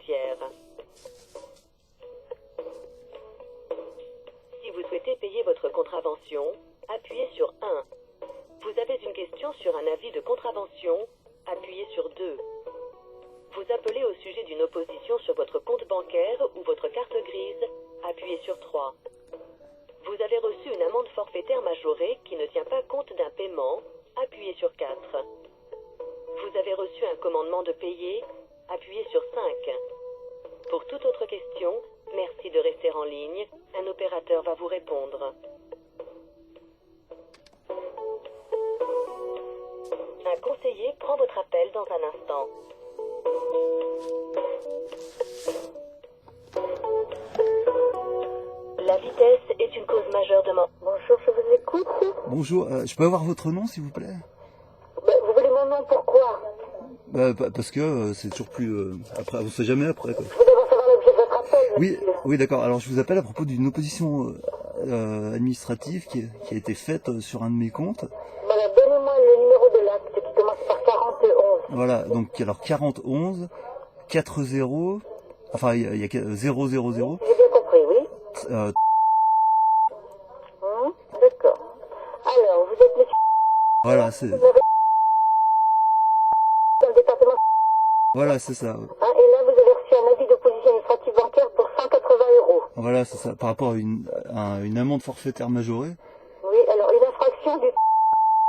judiciaire. Si vous souhaitez payer votre contravention, appuyez sur 1. Vous avez une question sur un avis de contravention, appuyez sur 2. Vous appelez au sujet d'une opposition sur votre compte bancaire ou votre carte grise, appuyez sur 3. Vous avez reçu une amende forfaitaire majorée qui ne tient pas compte d'un paiement, appuyez sur 4. Vous avez reçu un commandement de payer, appuyez sur 5. Pour toute autre question, merci de rester en ligne, un opérateur va vous répondre. Un conseiller prend votre appel dans un instant. La vitesse est une cause majeure de mort. Bonjour, je vous écoute. Bonjour, je peux avoir votre nom s'il vous plaît? Vous voulez mon nom, pourquoi? Parce que c'est toujours plus... après, on sait jamais après quoi. Je voulais savoir l'objet de votre appel, Oui, monsieur. oui d'accord, alors je vous appelle à propos d'une opposition administrative qui a été faite sur un de mes comptes. Voilà, donnez-moi le numéro de l'acte qui commence par 41. Voilà, donc alors 41, 40, enfin il y a 000, J'ai bien compris, oui. D'accord. Alors, vous êtes monsieur voilà, c'est dans le département, voilà, c'est ça. et là vous avez reçu un avis d'opposition administrative bancaire pour 180 €. Voilà, c'est ça, par rapport à une amende forfaitaire majorée. Oui, alors une infraction du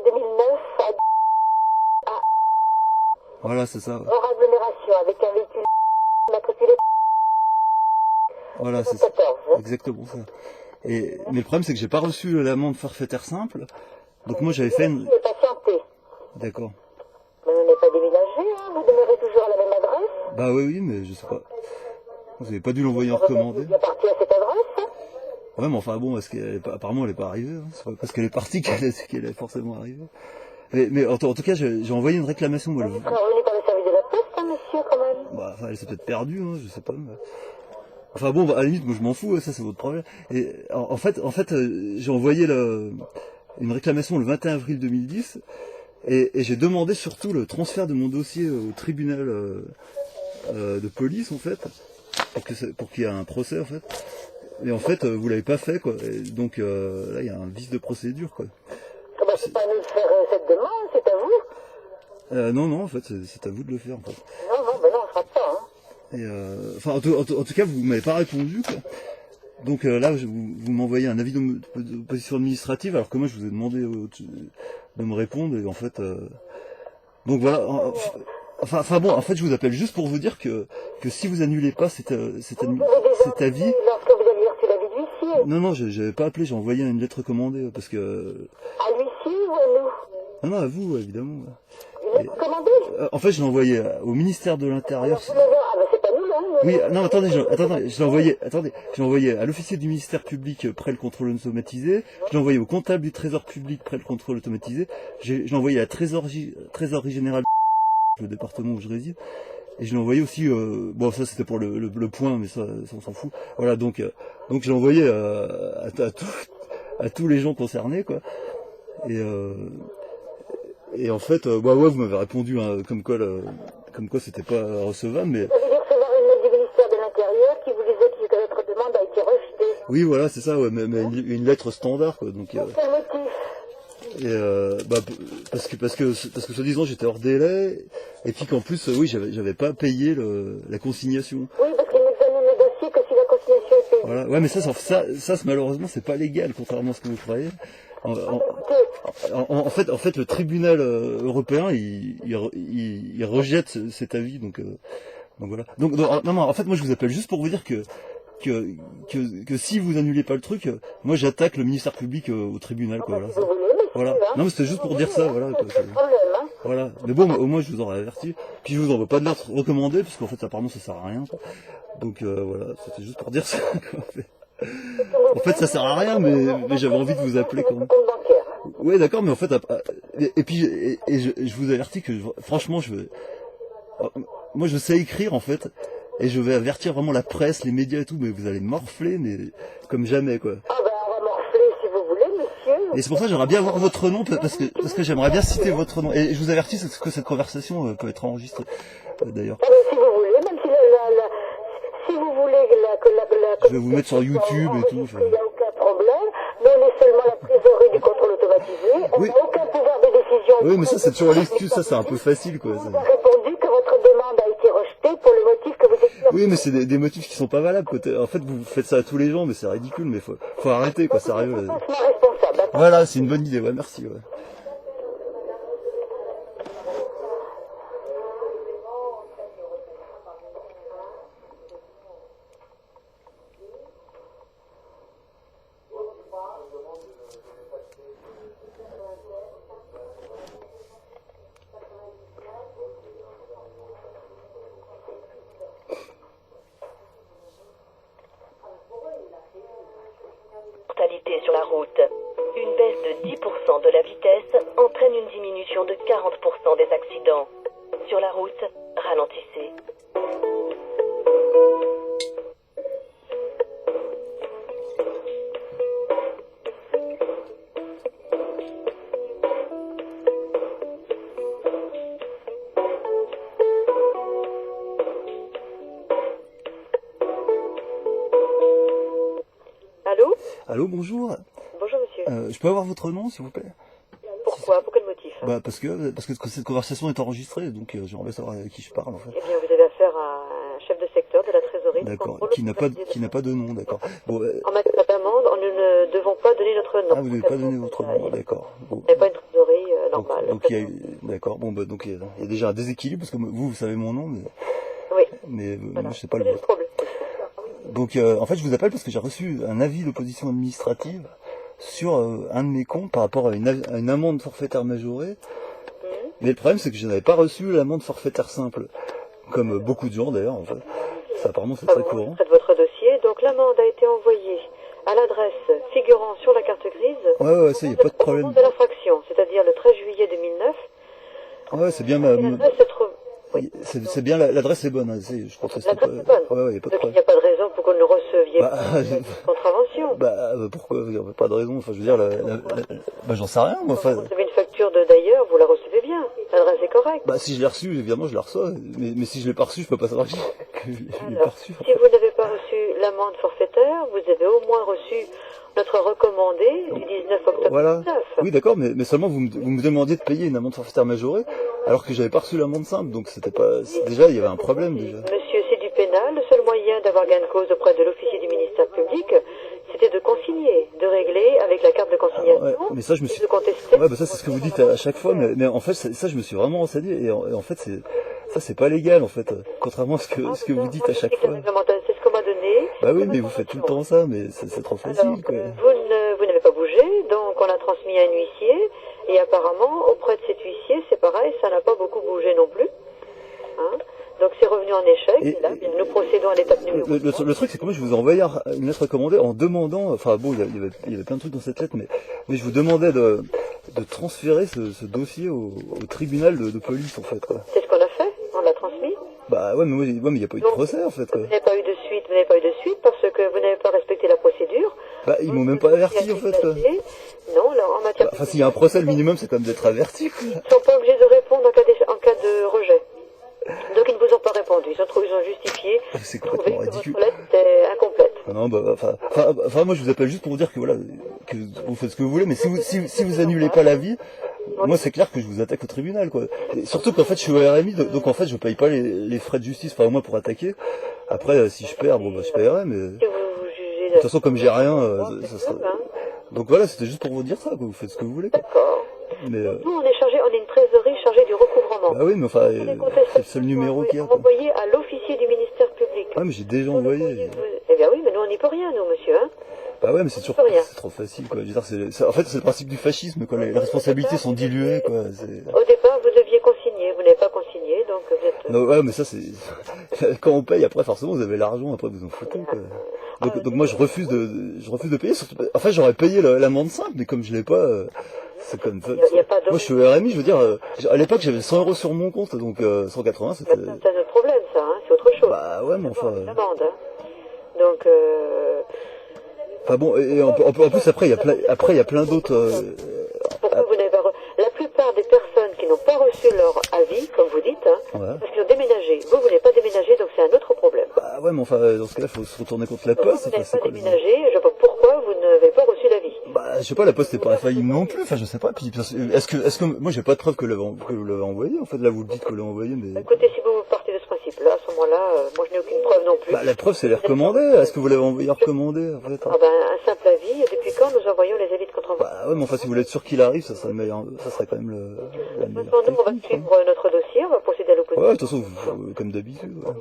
2009 à Voilà, c'est ça. hors agglomération avec un véhicule matriculé Voilà, c'est ça. 14. Exactement ça. Mais le problème c'est que j'ai pas reçu l'amende forfaitaire simple. Donc moi j'avais fait une... Vous patientez. D'accord. Mais vous n'êtes pas déménagé, hein, vous demeurez toujours à la même adresse. Bah oui, mais je sais pas. Vous avez pas dû l'envoyer en recommandé. Vous êtes bien parti à cette adresse, hein. Ouais, mais enfin bon, apparemment elle est pas arrivée. Hein. C'est pas parce qu'elle est partie qu'elle est forcément arrivée. Mais en tout cas, j'ai envoyé une réclamation. Moi, Vous êtes revenu par le service de la poste, hein, monsieur, quand même. bah, enfin, elle s'est peut-être perdue, hein, je sais pas. Mais... Enfin bon, bah, à la limite, moi je m'en fous, ça c'est votre problème. Et en fait, j'ai envoyé une réclamation le 21 avril 2010 et j'ai demandé surtout le transfert de mon dossier au tribunal de police en fait, pour qu'il y ait un procès en fait. Et en fait, vous l'avez pas fait quoi. Et donc là, il y a un vice de procédure quoi. Ah bah, c'est pas à nous de faire cette demande, c'est à vous. Non, en fait, c'est à vous de le faire en fait. Non, non, ben non, on fera pas, hein. Et enfin, en tout cas, vous m'avez pas répondu quoi. Donc là, vous m'envoyez un avis d'opposition administrative, alors que moi je vous ai demandé de me répondre, et en fait... donc voilà, enfin bon, en fait je vous appelle juste pour vous dire que si vous annulez pas cet avis... Lorsque vous aviez reçu l'avis de l'huissier. Non, j'avais pas appelé, j'ai envoyé une lettre commandée, parce que... À l'huissier ou à nous? Non, à vous, évidemment. Une lettre commandée? En fait, je l'ai envoyé au ministère de l'Intérieur. Ah bah c'est pas nous, là. Oui, non, attendez, je l'ai envoyé à l'officier du ministère public près le contrôle automatisé, je l'ai envoyé au comptable du trésor public près le contrôle automatisé, je l'ai envoyé à la trésorerie générale le département où je réside, et je l'ai envoyé aussi, bon ça c'était pour le point, mais ça on s'en fout, voilà, donc je l'ai envoyé à tous les gens concernés, quoi, et en fait, bah ouais, vous m'avez répondu, hein, comme quoi c'était pas recevable, mais... Vous avez dû recevoir une lettre du ministère de l'Intérieur qui vous disait que votre demande a été rejetée. Oui, voilà, c'est ça, ouais, mais une lettre standard, quoi, donc... Pour quel motif? Et bah, parce que soi-disant j'étais hors délai, et puis qu'en plus, oui, j'avais pas payé la consignation. Oui, parce qu'il n'examine le dossier que si la consignation est payée. Voilà, ouais, mais ça malheureusement, c'est pas légal, contrairement à ce que vous croyez. En fait, le tribunal européen, il rejette cet avis, donc voilà. Donc, non, en fait, moi, je vous appelle juste pour vous dire que si vous annulez pas le truc, moi, j'attaque le ministère public au tribunal, quoi. Voilà. Si vous voulez, mais Voilà. Non, mais c'était juste pour dire ça, voilà. Quoi. pas de problème, hein. Voilà. Mais bon, au moins, je vous aurais averti. Puis, je vous envoie pas de lettre recommandée, parce qu'en fait, apparemment, ça sert à rien, quoi. Donc, voilà, c'était juste pour dire ça, quoi. En fait, ça sert à rien, mais j'avais envie de vous appeler quand même. Compte bancaire. Ouais, d'accord, mais en fait, et puis, je vous avertis que, franchement, moi, je sais écrire, en fait, et je vais avertir vraiment la presse, les médias et tout, mais vous allez morfler, mais comme jamais, quoi. Ah ben, on va morfler si vous voulez, monsieur. Et c'est pour ça que j'aimerais bien avoir votre nom, parce que j'aimerais bien citer votre nom. Et je vous avertis que cette conversation peut être enregistrée, d'ailleurs. Ah ben, si vous voulez, même si Je vais vous mettre sur YouTube et tout. Il n'y a aucun problème. Nous, on est seulement la trésorerie du contrôle automatisé. On Oui. n'a aucun pouvoir de décision. Oui, mais ça, c'est toujours l'excuse, ça, c'est un peu facile, quoi. On vous a répondu que votre demande a été rejetée pour le motif que vous étiez... Oui, mais c'est des motifs qui sont pas valables, quoi. En fait, vous faites ça à tous les gens, mais c'est ridicule, mais faut arrêter, quoi, sérieux. Je pense responsable. Voilà, c'est une bonne idée, ouais, merci, ouais. Mortalité sur la route. Une baisse de 10% de la vitesse entraîne une diminution de 40% des accidents. Sur la route, ralentissez. Allô? Allô, bonjour. Bonjour monsieur. Je peux avoir votre nom, s'il vous plaît? Pourquoi? Pour quel motif? Bah, parce que cette conversation est enregistrée, donc j'aimerais savoir à qui je parle, en fait. Eh bien, vous avez affaire à un chef de secteur de la trésorerie. D'accord, qui n'a pas de nom, d'accord. Bon, En matière d'amende, nous ne devons pas donner notre nom. ah, vous n'avez pas donné votre nom, d'accord. Bon. Vous n'avez pas une trésorerie normale. Donc il y a d'accord, bon, bah, donc il y a déjà un déséquilibre, parce que vous savez mon nom, Oui. mais Voilà. moi, je sais pas le Quel est vôtre. problème? Donc, en fait, je vous appelle parce que j'ai reçu un avis d'opposition administrative sur un de mes comptes par rapport à une amende forfaitaire majorée. Mais le problème, c'est que je n'avais pas reçu l'amende forfaitaire simple, comme beaucoup de gens d'ailleurs. En fait. Ça, apparemment, c'est très courant. Faites votre dossier. Donc, l'amende a été envoyée à l'adresse figurant sur la carte grise. Ouais, ça, il n'y a pas de Au problème. moment de l'infraction, c'est-à-dire le 13 juillet 2009. Ouais, c'est bien Et l'adresse se trouve... Oui. c'est bien, l'adresse est bonne. Hein, je pense que c'est pas... L'adresse est bonne. Ouais, il n'y a pas de Donc, il problème. n'y a pas de raison pour que nous receviez Bah, une contravention. Pourquoi? Il n'y a pas de raison. Enfin, je veux dire, bah, j'en sais rien, moi. Enfin, Vous recevez une facture d'ailleurs, vous la recevez bien. L'adresse est correcte. bah, si je l'ai reçu, évidemment, je la reçois. Mais si je l'ai pas reçu, je peux pas savoir que je l'ai pas Alors, reçu. si vous n'avez pas reçu l'amende forfaitaire, vous avez au moins reçu notre recommandé du 19 octobre Voilà. 2009. Oui, d'accord, mais seulement vous me demandiez de payer une amende forfaitaire majorée, alors que j'avais pas reçu l'amende simple, donc c'était pas. Déjà, il y avait un problème déjà. Monsieur, c'est du pénal. Le seul moyen d'avoir gain de cause auprès de l'officier du ministère public, c'était de consigner, de régler avec la carte de consignation, Ouais, mais ça, je me suis. de contester. Ouais, bah ça, c'est ce que vous dites à chaque fois, mais en fait, ça, je me suis vraiment renseigné, et en fait, c'est pas légal, en fait, contrairement à ce que vous dites à chaque fois. C'est ce qu'on m'a donné. Bah oui, mais vous faites tout le temps ça, mais c'est trop Alors, facile, quoi. vous n'avez pas bougé, donc on a transmis à un huissier, et apparemment, auprès de cet huissier, c'est pareil, ça n'a pas beaucoup bougé non plus. Hein, donc c'est revenu en échec, et là, bien, nous procédons à l'étape numéro 3. Le truc, c'est que moi, je vous ai envoyé une lettre recommandée en demandant, enfin bon, il y avait plein de trucs dans cette lettre, mais je vous demandais de transférer ce dossier au tribunal de police, en fait, quoi. C'est ce qu'on a fait, on l'a transmis. Bah ouais, mais il n'y a pas eu de procès, en fait, quoi. Vous n'avez pas eu de suite parce que vous n'avez pas respecté la procédure. Bah, ils m'ont même pas averti, en fait, quoi. Non, alors en matière... Enfin, s'il y a un procès, le minimum, c'est quand même d'être averti, quoi. Ils ne sont pas obligés de répondre en cas de rejet. Donc ils ne vous ont pas répondu. Ils ont justifié. C'est Trouvé complètement que ridicule. votre lettre était incomplète. Ah non, bah, enfin, moi, je vous appelle juste pour vous dire que voilà, que vous faites ce que vous voulez, mais si vous annulez pas l'avis, moi, c'est clair que je vous attaque au tribunal, quoi. Et surtout qu'en fait, je suis au RMI, donc en fait, je paye pas les frais de justice, enfin, au moins pour attaquer. Après, si je perds, bon, bah, je paierai, mais Que vous jugez... de toute façon, comme j'ai rien, ça sera... Hein. Donc voilà, c'était juste pour vous dire ça, quoi. Vous faites ce que vous voulez, quoi. D'accord. Mais, Nous, on est une trésorerie chargée du recouvrement. bah oui, mais enfin, c'est le seul numéro qu'il y a, quoi. Envoyé à l'officier du ministère public. Ah, mais j'ai déjà envoyé. Eh bien oui, mais nous, on n'y peut rien, nous, monsieur. Hein. Bah ouais, mais c'est toujours, Rien. c'est trop facile, quoi. Je veux dire, en fait, c'est le principe du fascisme, quoi. Les responsabilités sont diluées, quoi. Au départ, vous deviez consigner. Vous n'avez pas consigné, donc vous êtes... Non, ouais, mais ça, c'est, quand on paye, après, forcément, vous avez l'argent, après, vous en foutez, quoi. Donc moi, je refuse de payer, surtout, en fait, j'aurais payé l'amende simple, mais comme je l'ai pas, c'est comme ça. Il y a pas Moi, je suis au RMI, je veux dire, à l'époque, j'avais 100 euros sur mon compte, donc, 180, c'était... C'est un autre problème, ça, hein. C'est autre chose. Bah ouais, mais enfin... L'amende, hein. Donc, Enfin bon, et en plus, après, il y a plein d'autres... pourquoi vous n'avez pas... La plupart des personnes qui n'ont pas reçu leur avis, comme vous dites, hein, Ouais. parce qu'ils ont déménagé. Vous n'avez pas déménagé, donc c'est un autre problème. Bah ouais, mais enfin, dans ce cas-là, il faut se retourner contre la Donc, poste. vous Enfin, n'avez c'est pas quoi déménagé, je vois pas pourquoi vous n'avez pas reçu l'avis. Bah, je sais pas, la poste n'est pas infaillible non plus. Enfin, je sais pas. Puis, est-ce que, moi, j'ai pas de preuve que vous l'avez envoyé. En fait, là, vous le dites que vous l'avez envoyé, mais. Écoutez, si vous partez de ce principe-là, à ce moment-là, moi je n'ai aucune preuve non plus. Bah, la preuve, c'est les recommandés. Est-ce que vous l'avez envoyé recommandé, en fait? Ah ben, un simple avis, depuis quand nous envoyons les avis de contravention? Bah, ouais, mais enfin, si vous voulez être sûr qu'il arrive, ça serait le meilleur, ça serait quand même la meilleure Maintenant, nous, on va technique, hein. suivre notre dossier, on va procéder à l'opposition. Ouais, de toute façon, comme d'habitude. Ouais.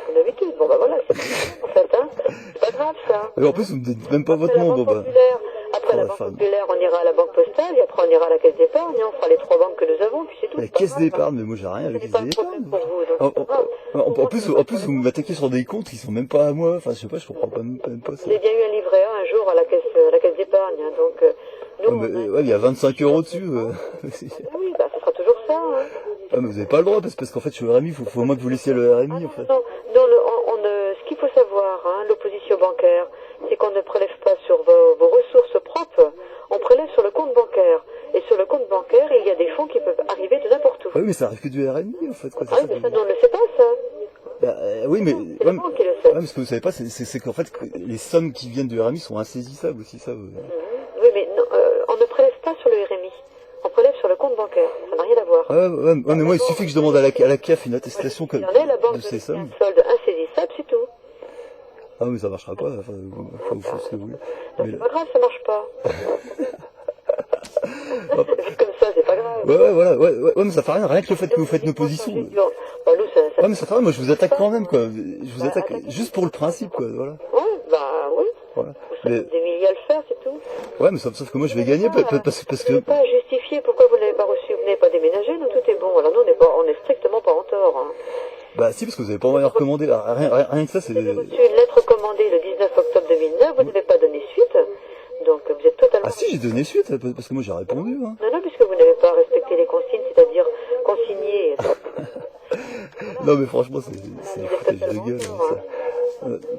Comme d'habitude, bon bah voilà, c'est en fait, hein. C'est pas grave ça. Et en plus, vous me dites même pas votre Après la nom, bon Banque bah. Populaire, après la la Banque femme. Populaire, on ira à la Banque Postale, et après on ira à la Caisse d'épargne, on fera les 3 banques que nous avons, puis c'est tout. La c'est pas caisse grave, hein. d'épargne, mais moi j'ai rien à la Ce n'est caisse pas un problème d'épargne. pour vous, donc c'est pas grave. En plus, vous m'attaquez sur des comptes qui sont même pas à moi. Enfin, je sais pas, je comprends même pas ça. J'ai bien eu un livret A un jour à la Caisse d'épargne, hein, donc nous, Ouais, mais, ouais, il y a 25 € dessus. oui, bah ce sera toujours ça, hein. Ah, mais vous avez pas le droit, parce qu'en fait, je suis au RMI, faut au moins que vous laissiez le RMI, en fait. Non, ce qu'il faut savoir, hein, l'opposition bancaire, c'est qu'on ne prélève pas sur vos ressources propres, on prélève sur le compte bancaire. Et sur le compte bancaire, il y a des fonds qui peuvent arriver de n'importe où. Ah oui, mais ça arrive que du RMI, en fait, quoi. Ah oui, mais ça, nous, on ne le sait pas, ça. Bah, oui, mais, C'est la banque qui le sait. ouais, mais ce que vous savez pas, c'est qu'en fait, que les sommes qui viennent du RMI sont insaisissables aussi, ça. Oui, mais non, on ne prélève pas sur le RMI. On prélève sur le compte bancaire. Ça n'a rien à voir. Ouais, mais moi, il suffit que je demande à la CAF une attestation Il y en a, la banque de ces sommes. un solde insaisissable, c'est tout. Ah, mais ça marchera pas, enfin, vous faites ce que vous voulez. Donc Mais c'est pas grave, ça marche pas. Vu comme ça, c'est pas grave. ouais, mais ça fait rien que le fait que vous faites une opposition. Bah, nous, ça... Ouais, mais ça fait rien, moi je vous attaque quand même, quoi. Je vous attaque juste pour le principe, quoi, voilà. Ouais, bah oui. Voilà. Vous Mais, avez des milliers à le faire, c'est tout. ouais, mais sauf que moi je vais gagner, parce Vous que, n'avez pas à justifier pourquoi vous ne l'avez pas reçu, vous n'avez pas déménagé, nous tout est bon. Alors nous, on est strictement pas en tort. Hein. bah si, parce que vous avez pas envoyé recommander, rien que ça, c'est... Vous avez reçu une lettre commandée le 19 octobre 2009, vous n'avez pas donné suite, donc vous êtes totalement... Ah si, j'ai donné suite, parce que moi j'ai répondu, hein. Non, puisque vous n'avez pas respecté les consignes, c'est-à-dire consigner. Non, mais franchement, c'est du foutage de gueule, ça.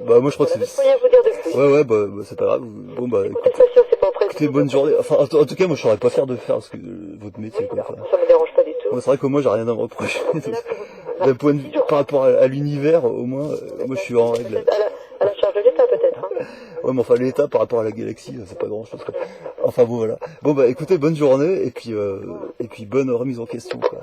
Bah moi je crois que Je ne peux rien vous dire de plus. Ouais, bah c'est pas grave. Bon, bah Les contestations, c'est pas auprès de écoutez, vous. bonne journée. Enfin, en tout cas, moi je saurais pas faire votre métier, Oui, quoi. Enfin, ça me dérange pas du tout. ouais, c'est vrai que moi j'ai rien à me reprocher. D'un point de vue, par rapport à l'univers, au moins, moi je suis en règle. À la charge de l'État, peut-être. Hein. Ouais, mais enfin l'État par rapport à la galaxie, c'est pas grand chose, quoi. Enfin bon, voilà. Bon, bah écoutez, bonne journée, et puis bonne remise en question, quoi.